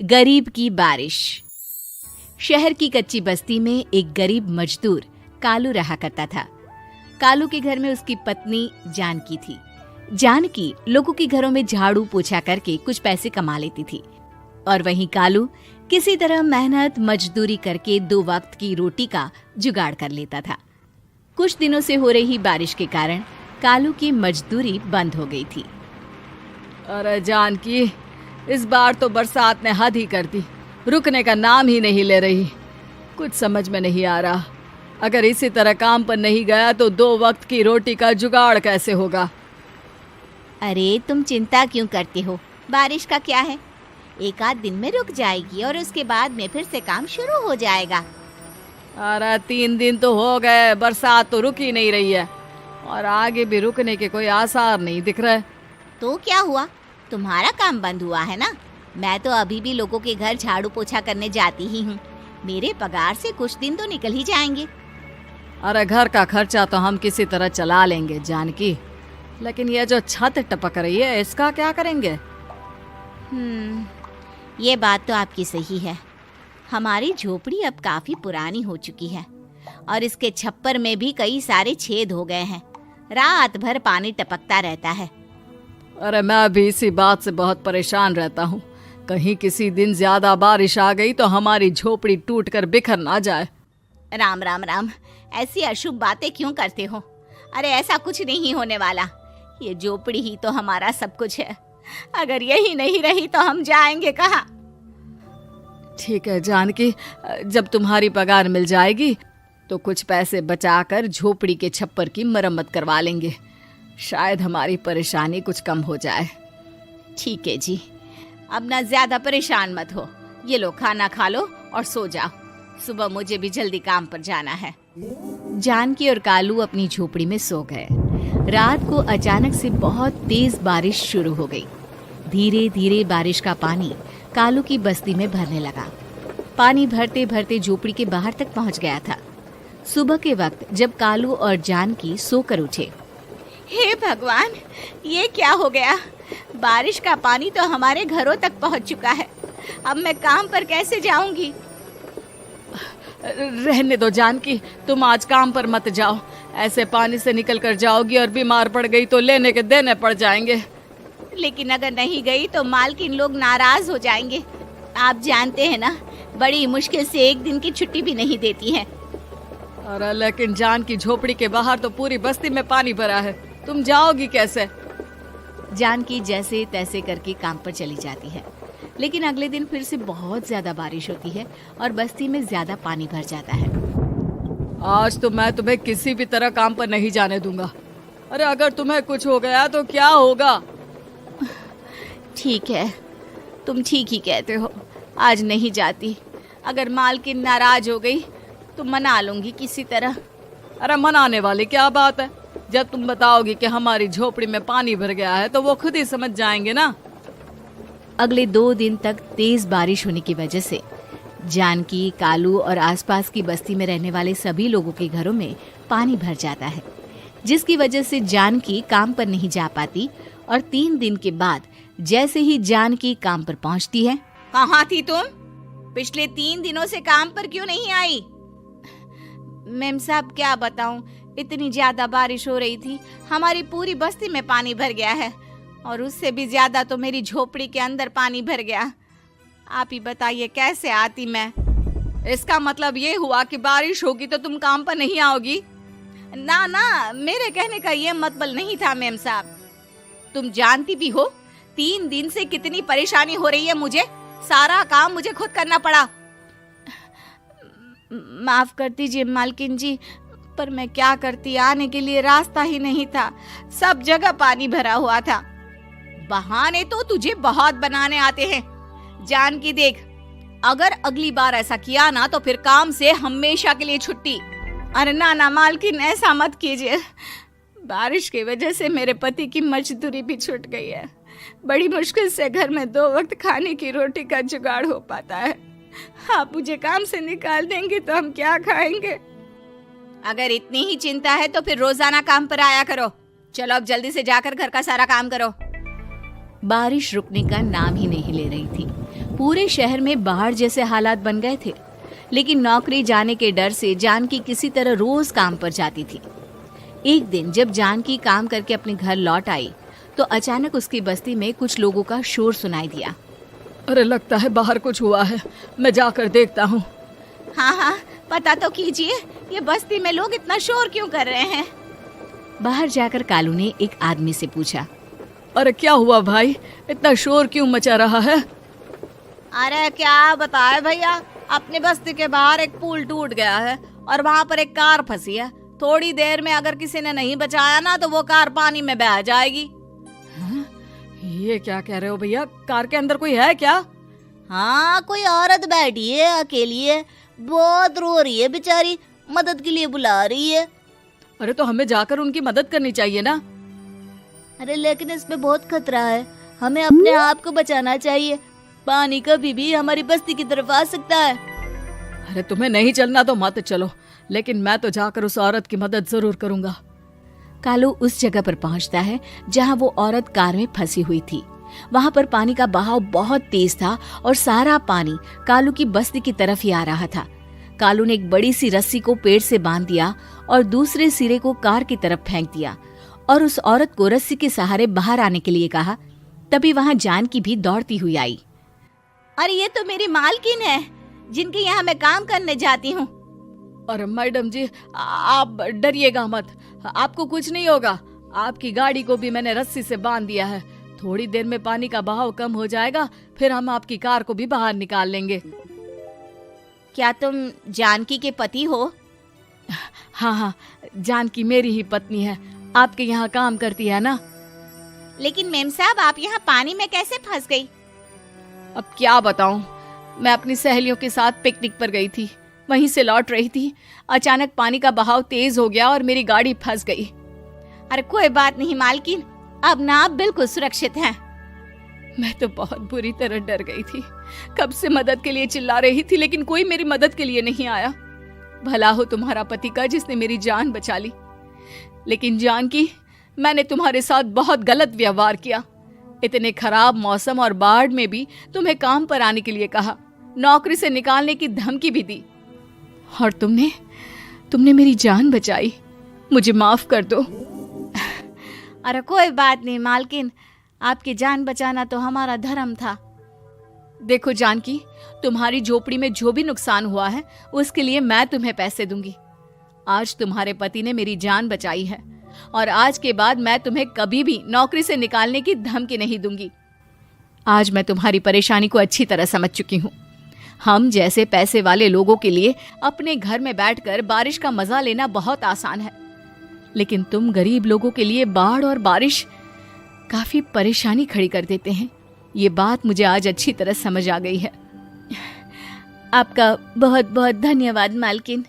गरीब की बारिश। शहर की कच्ची बस्ती में एक गरीब मजदूर कालू रहा करता था। कालू के घर में उसकी पत्नी जानकी थी। जानकी लोगों के घरों में झाड़ू पोछा करके कुछ पैसे कमा लेती थी और वहीं कालू किसी तरह मेहनत मजदूरी करके 2 वक्त की रोटी का जुगाड़ कर लेता था। कुछ दिनों से हो रही बारिश के कारण कालू की मजदूरी बंद हो गई थी। अरे जानकी, इस बार तो बरसात ने हद ही कर दी, रुकने का नाम ही नहीं ले रही। कुछ समझ में नहीं आ रहा, अगर इसी तरह काम पर नहीं गया तो 2 वक्त की रोटी का जुगाड़ कैसे होगा। अरे तुम चिंता क्यों करते हो, बारिश का क्या है, 1 आध दिन में रुक जाएगी और उसके बाद में फिर से काम शुरू हो जाएगा। अरे 3 दिन तो हो गए, बरसात तो रुक ही नहीं रही है और आगे भी रुकने के कोई आसार नहीं दिख रहे। तो क्या हुआ, तुम्हारा काम बंद हुआ है ना। मैं तो अभी भी लोगों के घर झाड़ू पोछा करने जाती ही हूँ। मेरे पगार से कुछ दिन तो निकल ही जाएंगे। अरे घर का खर्चा तो हम किसी तरह चला लेंगे जानकी, लेकिन ये जो छत टपक रही है इसका क्या करेंगे। ये बात तो आपकी सही है। हमारी झोपड़ी अब काफी पुरानी हो चुकी है और इसके छप्पर में भी कई सारे छेद हो गए हैं। रात भर पानी टपकता रहता है। अरे मैं भी इसी बात से बहुत परेशान रहता हूँ। कहीं किसी दिन ज्यादा बारिश आ गई तो हमारी झोपड़ी टूटकर बिखर ना जाए। राम राम राम, ऐसी अशुभ बातें क्यों करते हो। अरे ऐसा कुछ नहीं होने वाला। ये झोपड़ी ही तो हमारा सब कुछ है। अगर यही नहीं रही तो हम जाएंगे कहाँ। ठीक है जानकी, जब तुम्हारी पगार मिल जाएगी तो कुछ पैसे बचाकर झोपड़ी के छप्पर की मरम्मत करवा लेंगे। शायद हमारी परेशानी कुछ कम हो जाए। ठीक है जी, अब ना ज्यादा परेशान मत हो। ये लो खाना खा लो और सो जाओ, सुबह मुझे भी जल्दी काम पर जाना है। जानकी और कालू अपनी झोपड़ी में सो गए। रात को अचानक से बहुत तेज बारिश शुरू हो गई। धीरे धीरे बारिश का पानी कालू की बस्ती में भरने लगा। पानी भरते भरते झोपड़ी के बाहर तक पहुंच गया था। सुबह के वक्त जब कालू और जानकी सोकर उठे, हे भगवान, ये क्या हो गया। बारिश का पानी तो हमारे घरों तक पहुंच चुका है। अब मैं काम पर कैसे जाऊंगी। रहने दो जानकी, तुम आज काम पर मत जाओ। ऐसे पानी से निकल कर जाओगी और बीमार पड़ गई तो लेने के देने पड़ जाएंगे। लेकिन अगर नहीं गई तो मालकिन लोग नाराज हो जाएंगे। आप जानते हैं ना, बड़ी मुश्किल से 1 दिन की छुट्टी भी नहीं देती है। अरे लेकिन जान की झोपड़ी के बाहर तो पूरी बस्ती में पानी भरा है, तुम जाओगी कैसे। जानकी जैसे तैसे करके काम पर चली जाती है, लेकिन अगले दिन फिर से बहुत ज्यादा बारिश होती है और बस्ती में ज्यादा पानी भर जाता है। आज तो मैं तुम्हें किसी भी तरह काम पर नहीं जाने दूंगा। अरे अगर तुम्हें कुछ हो गया तो क्या होगा। ठीक है, तुम ठीक ही कहते हो, आज नहीं जाती। अगर मालकिन नाराज हो गई तो मना लूंगी किसी तरह। अरे मनाने वाली क्या बात है, जब तुम बताओगी कि हमारी झोपड़ी में पानी भर गया है तो वो खुद ही समझ जाएंगे ना। अगले 2 दिन तक तेज बारिश होने की वजह से जानकी, कालू और आसपास की बस्ती में रहने वाले सभी लोगों के घरों में पानी भर जाता है, जिसकी वजह से जानकी काम पर नहीं जा पाती। और 3 दिन के बाद जैसे ही जानकी काम पर पहुंचती है, कहाँ थी तुम? पिछले 3 दिनों से काम पर क्यों नहीं आई? मेम साहब क्या बताऊं, इतनी ज्यादा बारिश हो रही थी, हमारी पूरी बस्ती में पानी भर गया है और उससे भी ज्यादा तो मेरी झोपड़ी के अंदर पानी भर गया। आप ही बताइए कैसे आती मैं। इसका मतलब ये हुआ कि बारिश होगी तो तुम काम पर नहीं आओगी। ना ना, मेरे कहने का ये मतलब नहीं था मेम साहब। तुम जानती भी हो 3 दिन से कितनी परेशानी हो रही है मुझे। सारा काम मुझे खुद करना पड़ा। माफ कर दीजिए मालकिन जी, पर मैं क्या करती, आने के लिए रास्ता ही नहीं था, सब जगह पानी भरा हुआ था। बहाने तो तुझे बहुत बनाने आते हैं। जानकी देख, अगर अगली बार ऐसा किया ना तो फिर काम से हमेशा के लिए छुट्टी। अरे ना ना मालकिन, ऐसा मत कीजिए। बारिश की वजह से मेरे पति की मजदूरी भी छूट गई है। बड़ी मुश्किल से घर में 2 वक्त खाने की रोटी का जुगाड़ हो पाता है। आप मुझे काम से निकाल देंगे तो हम क्या खाएंगे। अगर इतनी ही चिंता है तो फिर रोजाना काम पर आया करो। चलो अब जल्दी से जाकर घर का सारा काम करो। बारिश रुकने का नाम ही नहीं ले रही थी। पूरे शहर में बाढ़ जैसे हालात बन गए थे, लेकिन नौकरी जाने के डर से जानकी किसी तरह रोज काम पर जाती थी। एक दिन जब जानकी काम करके अपने घर लौट आई तो अचानक उसकी बस्ती में कुछ लोगों का शोर सुनाई दिया। अरे लगता है बाहर कुछ हुआ है, मैं जाकर देखता हूँ। हाँ हाँ, पता तो कीजिए, ये बस्ती में लोग इतना शोर क्यों कर रहे हैं। बाहर जाकर कालू ने एक आदमी से पूछा, अरे क्या हुआ भाई, इतना शोर क्यों मचा रहा है? अरे क्या बताए भैया, अपने बस्ती के बाहर एक पुल टूट गया है और वहाँ पर एक कार फंसी है। थोड़ी देर में अगर किसी ने नहीं बचाया ना तो वो कार पानी में बह जाएगी। हाँ? ये क्या कह रहे हो भैया, कार के अंदर कोई है क्या? हाँ, कोई औरत बैठी है, अकेली है, बहुत रो रही है बेचारी, मदद के लिए बुला रही है। अरे तो हमें जाकर उनकी मदद करनी चाहिए ना। अरे लेकिन इसमें बहुत खतरा है, हमें अपने आप को बचाना चाहिए। पानी कभी भी हमारी बस्ती की तरफ आ सकता है। अरे तुम्हें नहीं चलना तो मत चलो, लेकिन मैं तो जाकर उस औरत की मदद जरूर करूंगा। कालू उस जगह पर पहुंचता है जहां वो औरत कार में फंसी हुई थी। वहां पर पानी का बहाव बहुत तेज था और सारा पानी कालू की बस्ती की तरफ ही आ रहा था। कालू ने एक बड़ी सी रस्सी को पेड़ से बांध दिया और दूसरे सिरे को कार की तरफ फेंक दिया और उस औरत को रस्सी के सहारे बाहर आने के लिए कहा। तभी वहां जानकी भी दौड़ती हुई आई। अरे ये तो मेरी मालकिन है, जिनके यहाँ मैं काम करने जाती हूँ। अरे मैडम जी, आप डरिएगा मत, आपको कुछ नहीं होगा। आपकी गाड़ी को भी मैंने रस्सी से बांध दिया है। थोड़ी देर में पानी का बहाव कम हो जाएगा, फिर हम आपकी कार को भी बाहर निकाल लेंगे। क्या तुम जानकी के पति हो? हाँ हाँ, जानकी मेरी ही पत्नी है, आपके यहाँ काम करती है ना। लेकिन मेम साहब, आप यहाँ पानी में कैसे फंस गई? अब क्या बताऊं, मैं अपनी सहेलियों के साथ पिकनिक पर गई थी, वहीं से लौट रही थी। अचानक पानी का बहाव तेज हो गया और मेरी गाड़ी फंस गई। अरे कोई बात नहीं मालकिन, अब ना आप बिल्कुल सुरक्षित हैं। मैं तो बहुत बुरी तरह डर गई थी, कब से मदद के लिए चिल्ला रही थी, लेकिन कोई मेरी मदद के लिए नहीं आया। भला हो तुम्हारा पति का जिसने मेरी जान बचा ली। लेकिन जानकी, मैंने तुम्हारे साथ बहुत गलत व्यवहार किया। इतने खराब मौसम और बाढ़ में भी तुम्हें काम पर आने के लिए कहा, नौकरी से निकालने की धमकी भी दी, और तुमने मेरी जान बचाई। मुझे माफ कर दो। अरे कोई बात नहीं मालकिन, आपकी जान बचाना तो हमारा धर्म था। देखो जानकी, तुम्हारी झोपड़ी में जो भी नुकसान हुआ है उसके लिए मैं तुम्हें पैसे दूंगी। आज तुम्हारे पति ने मेरी जान बचाई है और आज के बाद मैं तुम्हें कभी भी नौकरी से निकालने की धमकी नहीं दूंगी। आज मैं तुम्हारी परेशानी को अच्छी तरह समझ चुकी हूँ। हम जैसे पैसे वाले लोगों के लिए अपने घर में बैठकर बारिश का मजा लेना बहुत आसान है, लेकिन तुम गरीब लोगों के लिए बाढ़ और बारिश काफी परेशानी खड़ी कर देते हैं। ये बात मुझे आज अच्छी तरह समझ आ गई है। आपका बहुत बहुत धन्यवाद मालकिन।